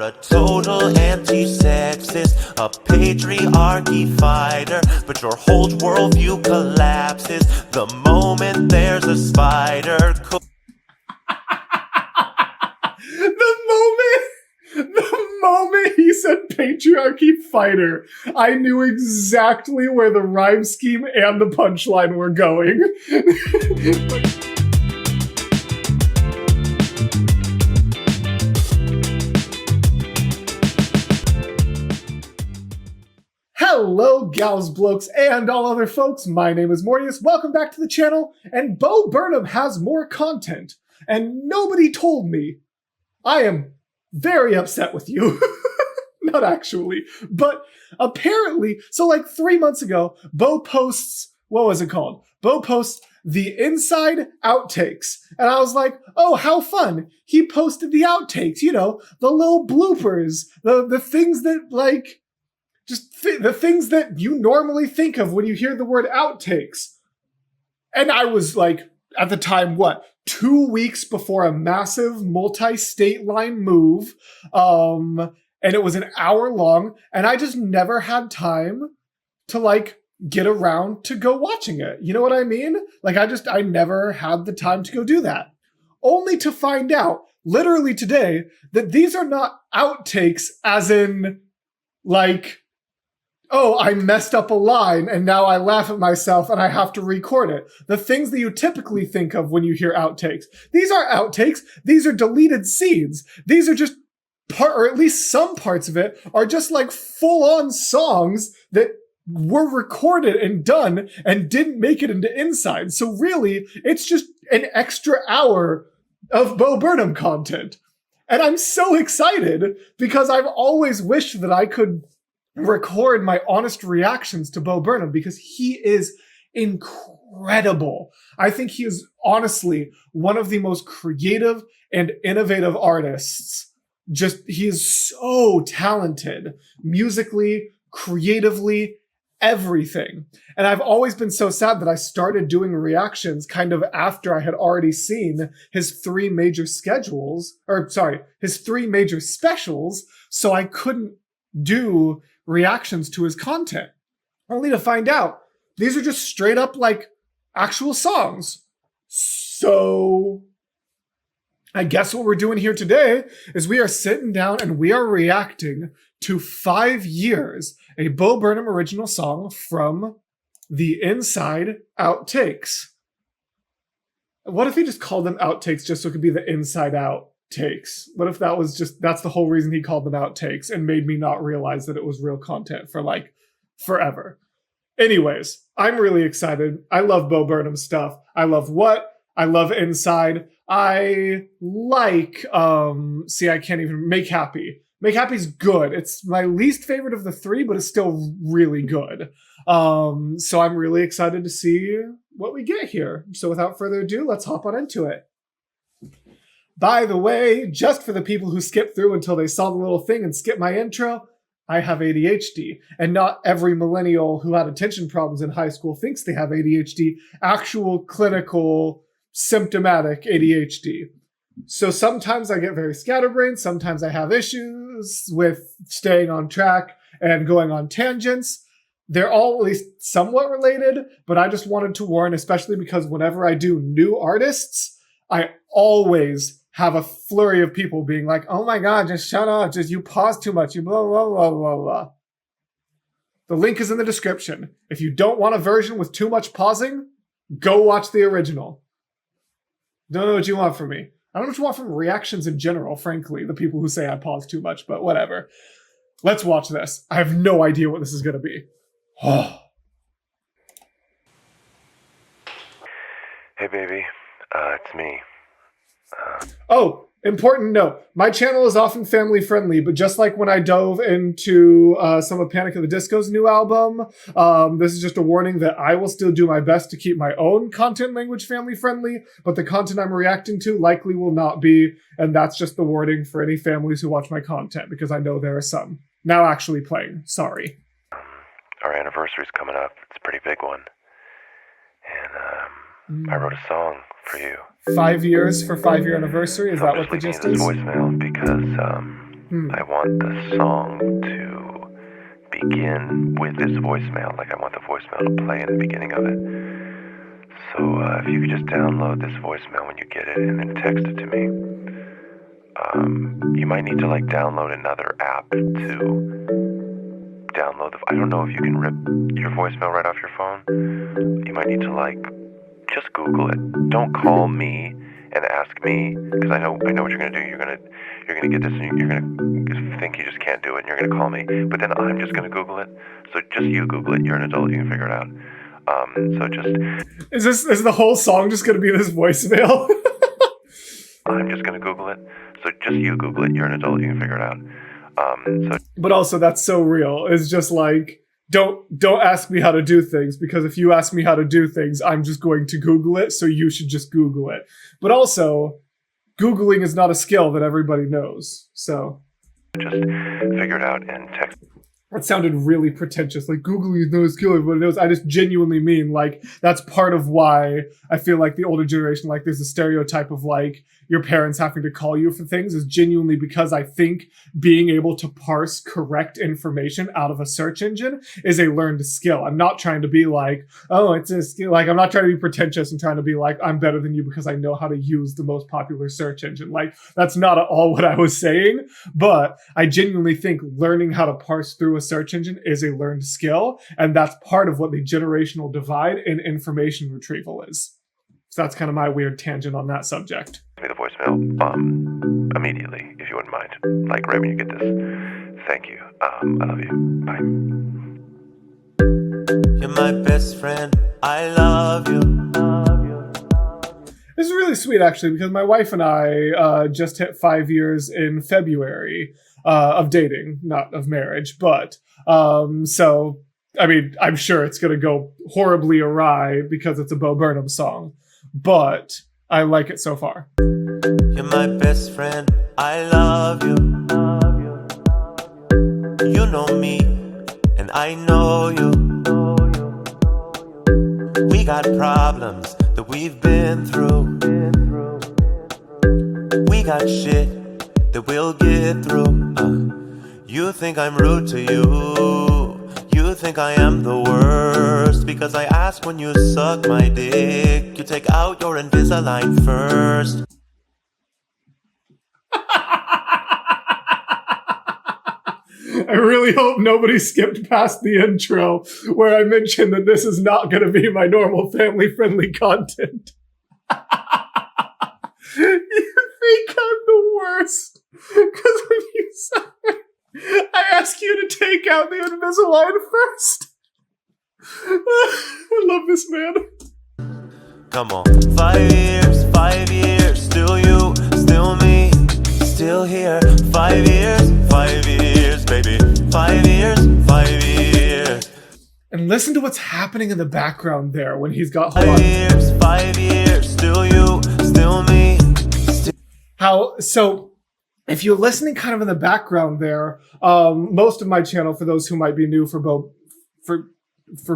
You're a total anti-sexist, a patriarchy fighter, but your whole worldview collapses the moment there's a spider. The moment he said patriarchy fighter, I knew exactly where the rhyme scheme and the punchline were going. Hello, gals, blokes, and all other folks. My name is Mortius. Welcome back to the channel. And Bo Burnham has more content. And nobody told me. I am very upset with you. Not actually, but apparently, so like 3 months ago, Bo posts, what was it called? Bo posts the inside outtakes. And I was like, oh, how fun. He posted the outtakes, you know, the little bloopers, the things that like, the things that you normally think of when you hear the word outtakes. And I was like, at the time, 2 weeks before a massive multi-state line move. And it was an hour long, and I just never had time to like get around to go watching it. You know what I mean? Like I never had the time to go do that. Only to find out, literally today, that these are not outtakes as in like, oh, I messed up a line and now I laugh at myself and I have to record it. The things that you typically think of when you hear outtakes. These aren't outtakes. These are deleted scenes. These are just or at least some parts of it are just like full-on songs that were recorded and done and didn't make it into Inside. So really, it's just an extra hour of Bo Burnham content. And I'm so excited because I've always wished that I could record my honest reactions to Bo Burnham because he is incredible. I think he is honestly one of the most creative and innovative artists. He is so talented musically, creatively, everything. And I've always been so sad that I started doing reactions kind of after I had already seen his three major specials, so I couldn't do reactions to his content. Only to find out these are just straight up like actual songs. So I guess what we're doing here today is we are sitting down and we are reacting to 5 Years, a Bo Burnham original song from the Inside Outtakes. What if he just called them outtakes just so it could be the Inside Out takes? What if that's the whole reason he called them outtakes and made me not realize that it was real content for like forever? Anyways, I'm really excited. I love Bo Burnham stuff. I love I love Inside. I like, I can't even, Make Happy. Make Happy's good. It's my least favorite of the three, but it's still really good. So I'm really excited to see what we get here. So without further ado, let's hop on into it. By the way, just for the people who skipped through until they saw the little thing and skipped my intro, I have ADHD, and not every millennial who had attention problems in high school thinks they have ADHD, actual clinical symptomatic ADHD. So sometimes I get very scatterbrained, sometimes I have issues with staying on track and going on tangents. They're all at least somewhat related, but I just wanted to warn, especially because whenever I do new artists, I always have a flurry of people being like, oh my God, just shut up, just you pause too much, you blah, blah, blah, blah, blah. The link is in the description. If you don't want a version with too much pausing, go watch the original. Don't know what you want from me. I don't know what you want from reactions in general, frankly, the people who say I pause too much, but whatever. Let's watch this. I have no idea what this is going to be. Oh. Hey, baby. It's me. Oh, important note. My channel is often family friendly, but just like when I dove into some of Panic! At the Disco's new album, this is just a warning that I will still do my best to keep my own content language family friendly, but the content I'm reacting to likely will not be, and that's just the warning for any families who watch my content, because I know there are some. Now actually playing. Sorry. Our anniversary's coming up. It's a pretty big one. And I wrote a song for you. 5 years for 5-year anniversary? Is that what the gist is? Voicemail because I want the song to begin with this voicemail. Like, I want the voicemail to play in the beginning of it. So if you could just download this voicemail when you get it and then text it to me. You might need to like download another app to download I don't know if you can rip your voicemail right off your phone. You might need to like just Google it. Don't call me and ask me, because I know what you're gonna do. You're gonna get this and you're gonna think you just can't do it and you're gonna call me. But then I'm just gonna Google it. So just you Google it. You're an adult. You can figure it out. So just is the whole song just gonna be this voicemail? I'm just gonna Google it. So just you Google it. You're an adult. You can figure it out. But also that's so real. It's just like, don't ask me how to do things, because if you ask me how to do things, I'm just going to Google it. So you should just Google it. But also, Googling is not a skill that everybody knows. So just figure it out and text. That sounded really pretentious. Like, Googling is no skill, everybody knows. I just genuinely mean, like, that's part of why I feel like the older generation, like, there's a stereotype of, like, your parents having to call you for things is genuinely because I think being able to parse correct information out of a search engine is a learned skill. I'm not trying to be like, oh, it's a skill. Like, I'm not trying to be pretentious and trying to be like, I'm better than you because I know how to use the most popular search engine. Like, that's not at all what I was saying. But I genuinely think learning how to parse through a search engine is a learned skill. And that's part of what the generational divide in information retrieval is. So that's kind of my weird tangent on that subject. Me the voicemail immediately, if you wouldn't mind. Like right when you get this. Thank you. I love you. Bye. You're my best friend. I love you. This is really sweet, actually, because my wife and I just hit 5 years in February of dating, not of marriage. But so, I mean, I'm sure it's going to go horribly awry because it's a Bo Burnham song. But I like it so far. You're my best friend. I love you. You know me, and I know you. We got problems that we've been through. We got shit that we'll get through. You think I'm rude to you. You think I am the worst because I ask when you suck my dick. You take out your Invisalign first. I really hope nobody skipped past the intro where I mentioned that this is not going to be my normal family-friendly content. You think I'm the worst because when you said I ask you to take out the Invisalign first. I love this man. Come on. 5 years, still you, still me, still here. 5 years, baby. 5 years. And listen to what's happening in the background there when he's got 5 years, still you, still me. So if you're listening kind of in the background there, most of my channel, for those who might be new for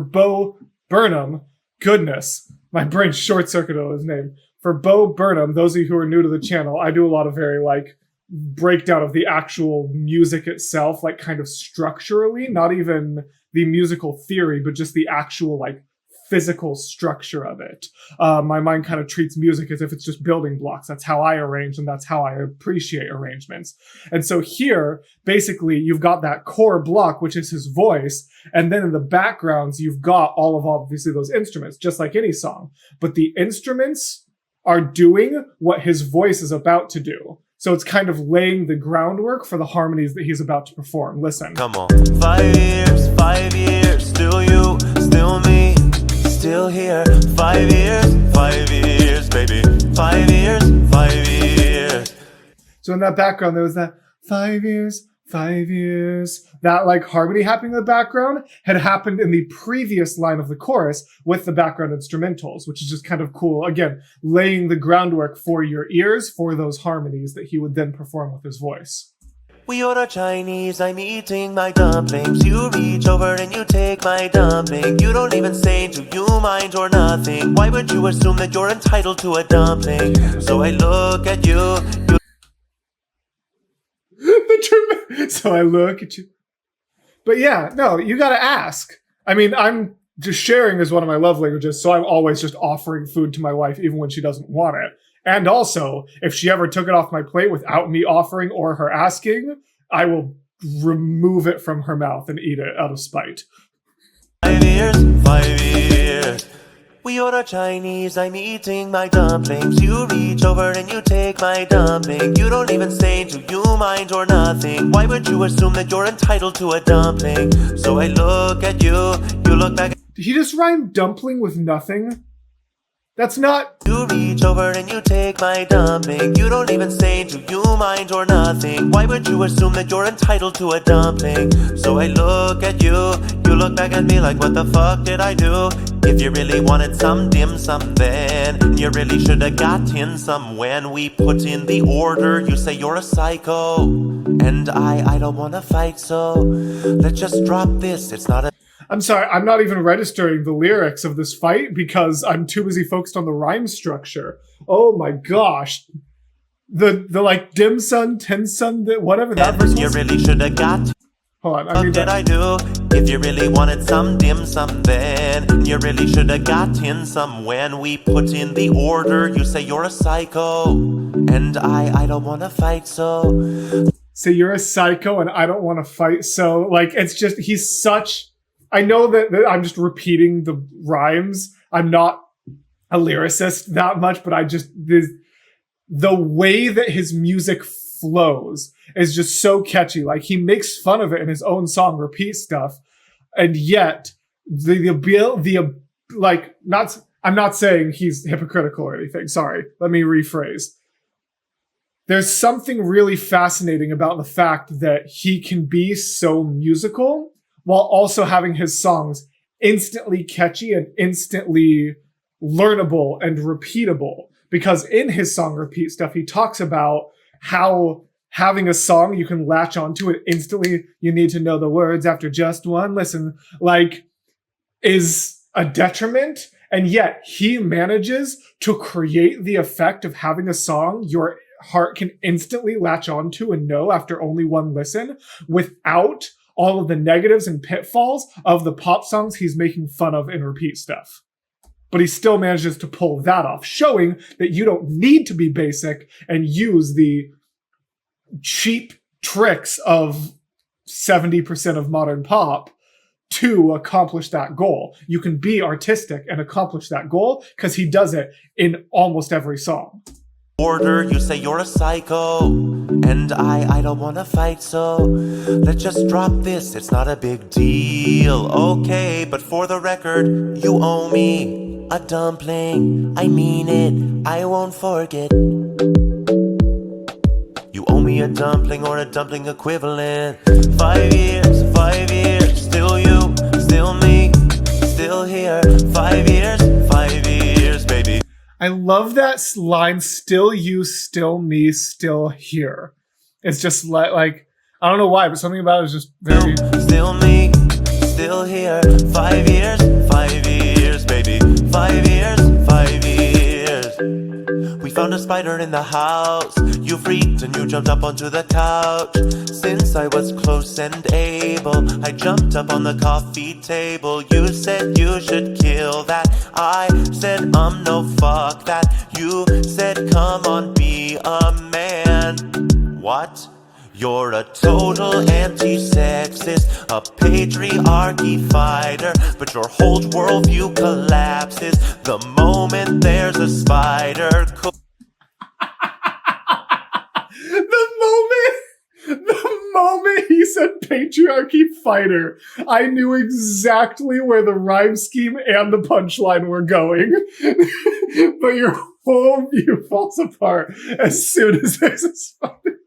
Bo Burnham, goodness, my brain short-circuited on his name. For Bo Burnham, those of you who are new to the channel, I do a lot of very like breakdown of the actual music itself, like kind of structurally, not even the musical theory, but just the actual like physical structure of it. My mind kind of treats music as if it's just building blocks. That's how I arrange, and that's how I appreciate arrangements. And so here, basically, you've got that core block, which is his voice, and then in the backgrounds, you've got all of obviously those instruments, just like any song. But the instruments are doing what his voice is about to do. So it's kind of laying the groundwork for the harmonies that he's about to perform. Listen. Come on. 5 years, still you, still me. Still here. 5 years, baby. 5 years. So in that background, there was that 5 years. That like harmony happening in the background had happened in the previous line of the chorus with the background instrumentals, which is just kind of cool. Again, laying the groundwork for your ears for those harmonies that he would then perform with his voice. We order Chinese, I'm eating my dumplings. You reach over and you take my dumpling. You don't even say, do you mind or nothing? Why would you assume that you're entitled to a dumpling? So I look at you. The So I look at you. But yeah, no, you got to ask. I mean, I'm just sharing is one of my love languages, so I'm always just offering food to my wife even when she doesn't want it. And also, if she ever took it off my plate without me offering or her asking, I will remove it from her mouth and eat it out of spite. 5 years, 5 years. We order Chinese, I'm eating my dumplings. You reach over and you take my dumpling. You don't even say, do you mind or nothing? Why would you assume that you're entitled to a dumpling? So I look at you, you look back. Did he just rhyme dumpling with nothing? That's not... You reach over and you take my dumpling. You don't even say, do you mind or nothing? Why would you assume that you're entitled to a dumpling? So I look at you look back at me like, what the fuck did I do? If you really wanted some dim sum then, you really should have gotten some. When we put in the order, you say you're a psycho. And I don't wanna fight, so let's just drop this, it's not a... I'm sorry, I'm not even registering the lyrics of this fight because I'm too busy focused on the rhyme structure. Oh my gosh. The like dim sum, ten sum, whatever that verse was. You really should have got... Hold on, What did I do? If you really wanted some dim sum then, you really should have gotten some. When we put in the order, you say you're a psycho. And I don't wanna fight, so... Say you're a psycho and I don't wanna fight, so... Like, it's just, he's such... I know that I'm just repeating the rhymes. I'm not a lyricist that much, but I just... The way that his music flows is just so catchy. Like, he makes fun of it in his own song, Repeat Stuff, and yet I'm not saying he's hypocritical or anything. Sorry, let me rephrase. There's something really fascinating about the fact that he can be so musical while also having his songs instantly catchy and instantly learnable and repeatable. Because in his song Repeat Stuff, he talks about how having a song you can latch onto it instantly, you need to know the words after just one listen, like, is a detriment. And yet he manages to create the effect of having a song your heart can instantly latch onto and know after only one listen, without all of the negatives and pitfalls of the pop songs he's making fun of in Repeat Stuff. But he still manages to pull that off, showing that you don't need to be basic and use the cheap tricks of 70% of modern pop to accomplish that goal. You can be artistic and accomplish that goal because he does it in almost every song. Order, you say you're a psycho, and I don't wanna fight, so let's just drop this, it's not a big deal. Okay, but for the record, you owe me a dumpling. I mean it, I won't forget. You owe me a dumpling or a dumpling equivalent. 5 years, still you, still me, still here. 5 years, baby. I love that line, still you, still me, still here. It's just like I don't know why, but something about it is just very... Still me, still here. 5 years, baby. 5 years. We found a spider in the house. You freaked and you jumped up onto the couch. Since I was close and able, I jumped up on the coffee table. You said you should kill that. I said no, fuck that. You said come on, be a man. What? You're a total anti-sexist, a patriarchy fighter, but your whole worldview collapses the moment there's a spider. The moment he said patriarchy fighter, I knew exactly where the rhyme scheme and the punchline were going. But your whole view falls apart as soon as there's a spider.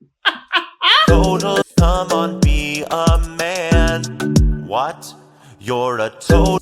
Total, come on, be a man. What? You're a total...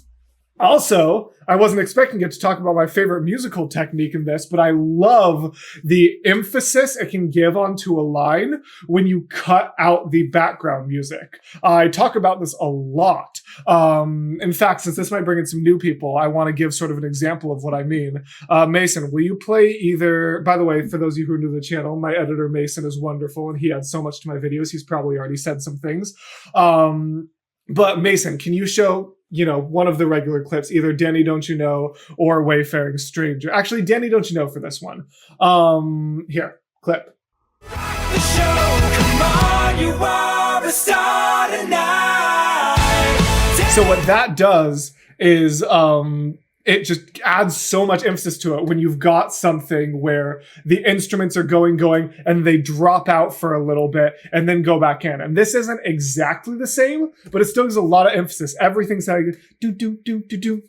Also, I wasn't expecting it to talk about my favorite musical technique in this, but I love the emphasis it can give onto a line when you cut out the background music. I talk about this a lot. In fact, since this might bring in some new people, I want to give sort of an example of what I mean. Mason, will you play either, by the way, for those of you who are new to the channel, my editor Mason is wonderful and he adds so much to my videos. He's probably already said some things. But Mason, can you show, one of the regular clips, either Danny Don't You Know or Wayfaring Stranger? Actually, Danny Don't You Know for this one. Here, clip. The show, come on, you are the star tonight. So what that does is it just adds so much emphasis to it when you've got something where the instruments are going, and they drop out for a little bit and then go back in. And this isn't exactly the same, but it still gives a lot of emphasis. Everything's like do, do, do, do, do,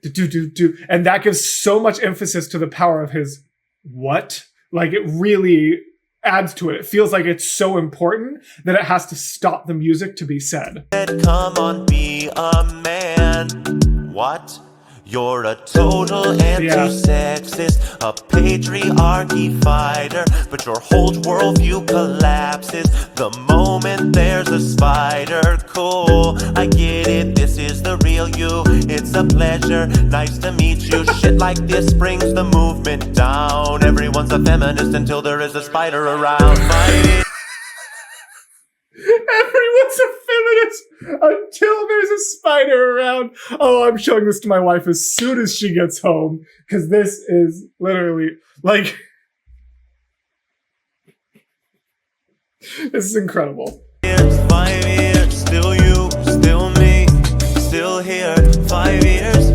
do, do, do, do. And that gives so much emphasis to the power of his what? Like it really adds to it. It feels like it's so important that it has to stop the music to be said. Come on, be a man. What? You're a total anti-sexist, a patriarchy fighter, but your whole worldview collapses the moment there's a spider. Cool, I get it, this is the real you. It's a pleasure, nice to meet you. Shit like this brings the movement down. Everyone's a feminist until there is a spider around. Fight it. Everyone's a feminist until there's a spider around. Oh, I'm showing this to my wife as soon as she gets home, because this is literally like, this is incredible. 5 years, still you, still me, still here. 5 years,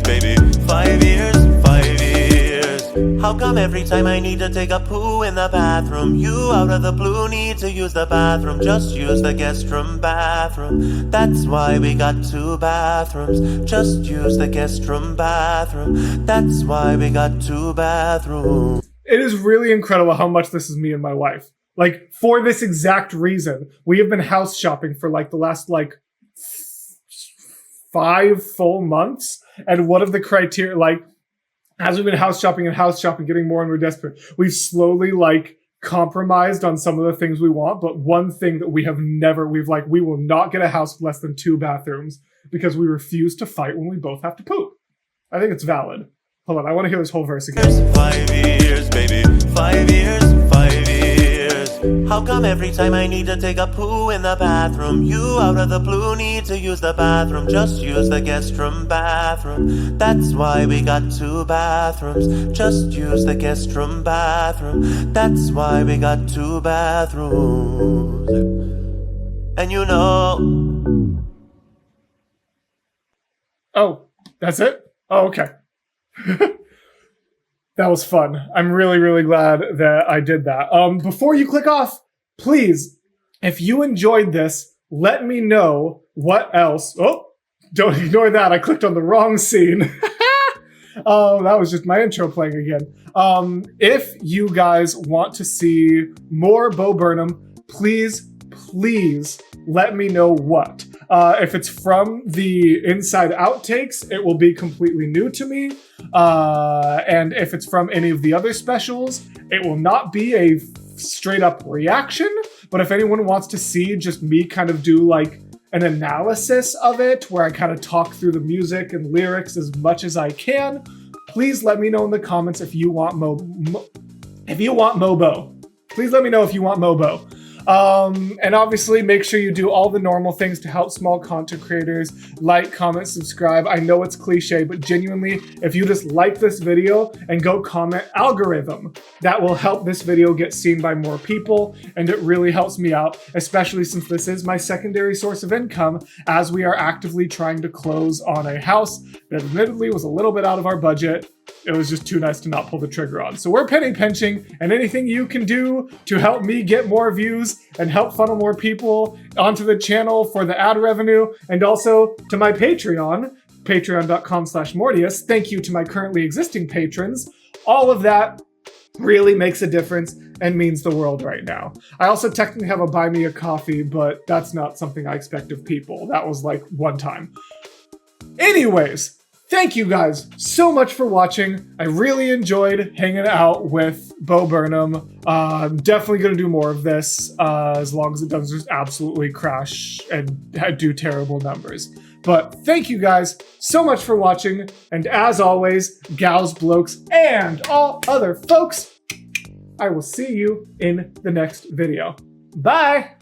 baby. 5 years, 5 years. How come every time I need to take a poo in the bathroom, you out of the blue need to use the bathroom? Just use the guest room bathroom. That's why we got 2 bathrooms. Just use the guest room bathroom. That's why we got 2 bathrooms. It is really incredible how much this is me and my wife. Like, for this exact reason, we have been house shopping for like the last 5 full months. And one of the criteria, as we've been house shopping, getting more and more desperate, we've slowly compromised on some of the things we want. But one thing that we will not get a house with less than 2 bathrooms because we refuse to fight when we both have to poop. I think it's valid. Hold on, I want to hear this whole verse again. 5 years, baby. 5 years, 5 years. How come every time I need to take a poo in the bathroom, you out of the blue need to use the bathroom? Just use the guest room bathroom. That's why we got 2 bathrooms. Just use the guest room bathroom. That's why we got 2 bathrooms. And Oh, that's it? Oh, okay. That was fun. I'm really, really glad that I did that. Before you click off, please, if you enjoyed this, let me know what else. Oh, don't ignore that. I clicked on the wrong scene. Oh, that was just my intro playing again. If you guys want to see more Bo Burnham, please let me know what. If it's from the Inside Outtakes, it will be completely new to me. And if it's from any of the other specials, it will not be a straight up reaction. But if anyone wants to see just me kind of do an analysis of it, where I kind of talk through the music and lyrics as much as I can, please let me know in the comments if you want Mobo. Please let me know if you want Mobo. And obviously make sure you do all the normal things to help small content creators. Like, comment, subscribe. I know it's cliche, but genuinely, if you just like this video and go comment algorithm, that will help this video get seen by more people. And it really helps me out, especially since this is my secondary source of income, as we are actively trying to close on a house that admittedly was a little bit out of our budget. It was just too nice to not pull the trigger on. So we're penny pinching, and anything you can do to help me get more views and help funnel more people onto the channel for the ad revenue, and also to my Patreon, patreon.com/Mortius. Thank you to my currently existing patrons. All of that really makes a difference and means the world right now. I also technically have a buy me a coffee, but that's not something I expect of people. That was one time. Anyways, thank you guys so much for watching. I really enjoyed hanging out with Bo Burnham. I'm definitely going to do more of this as long as it doesn't just absolutely crash and do terrible numbers. But thank you guys so much for watching. And as always, gals, blokes, and all other folks, I will see you in the next video. Bye!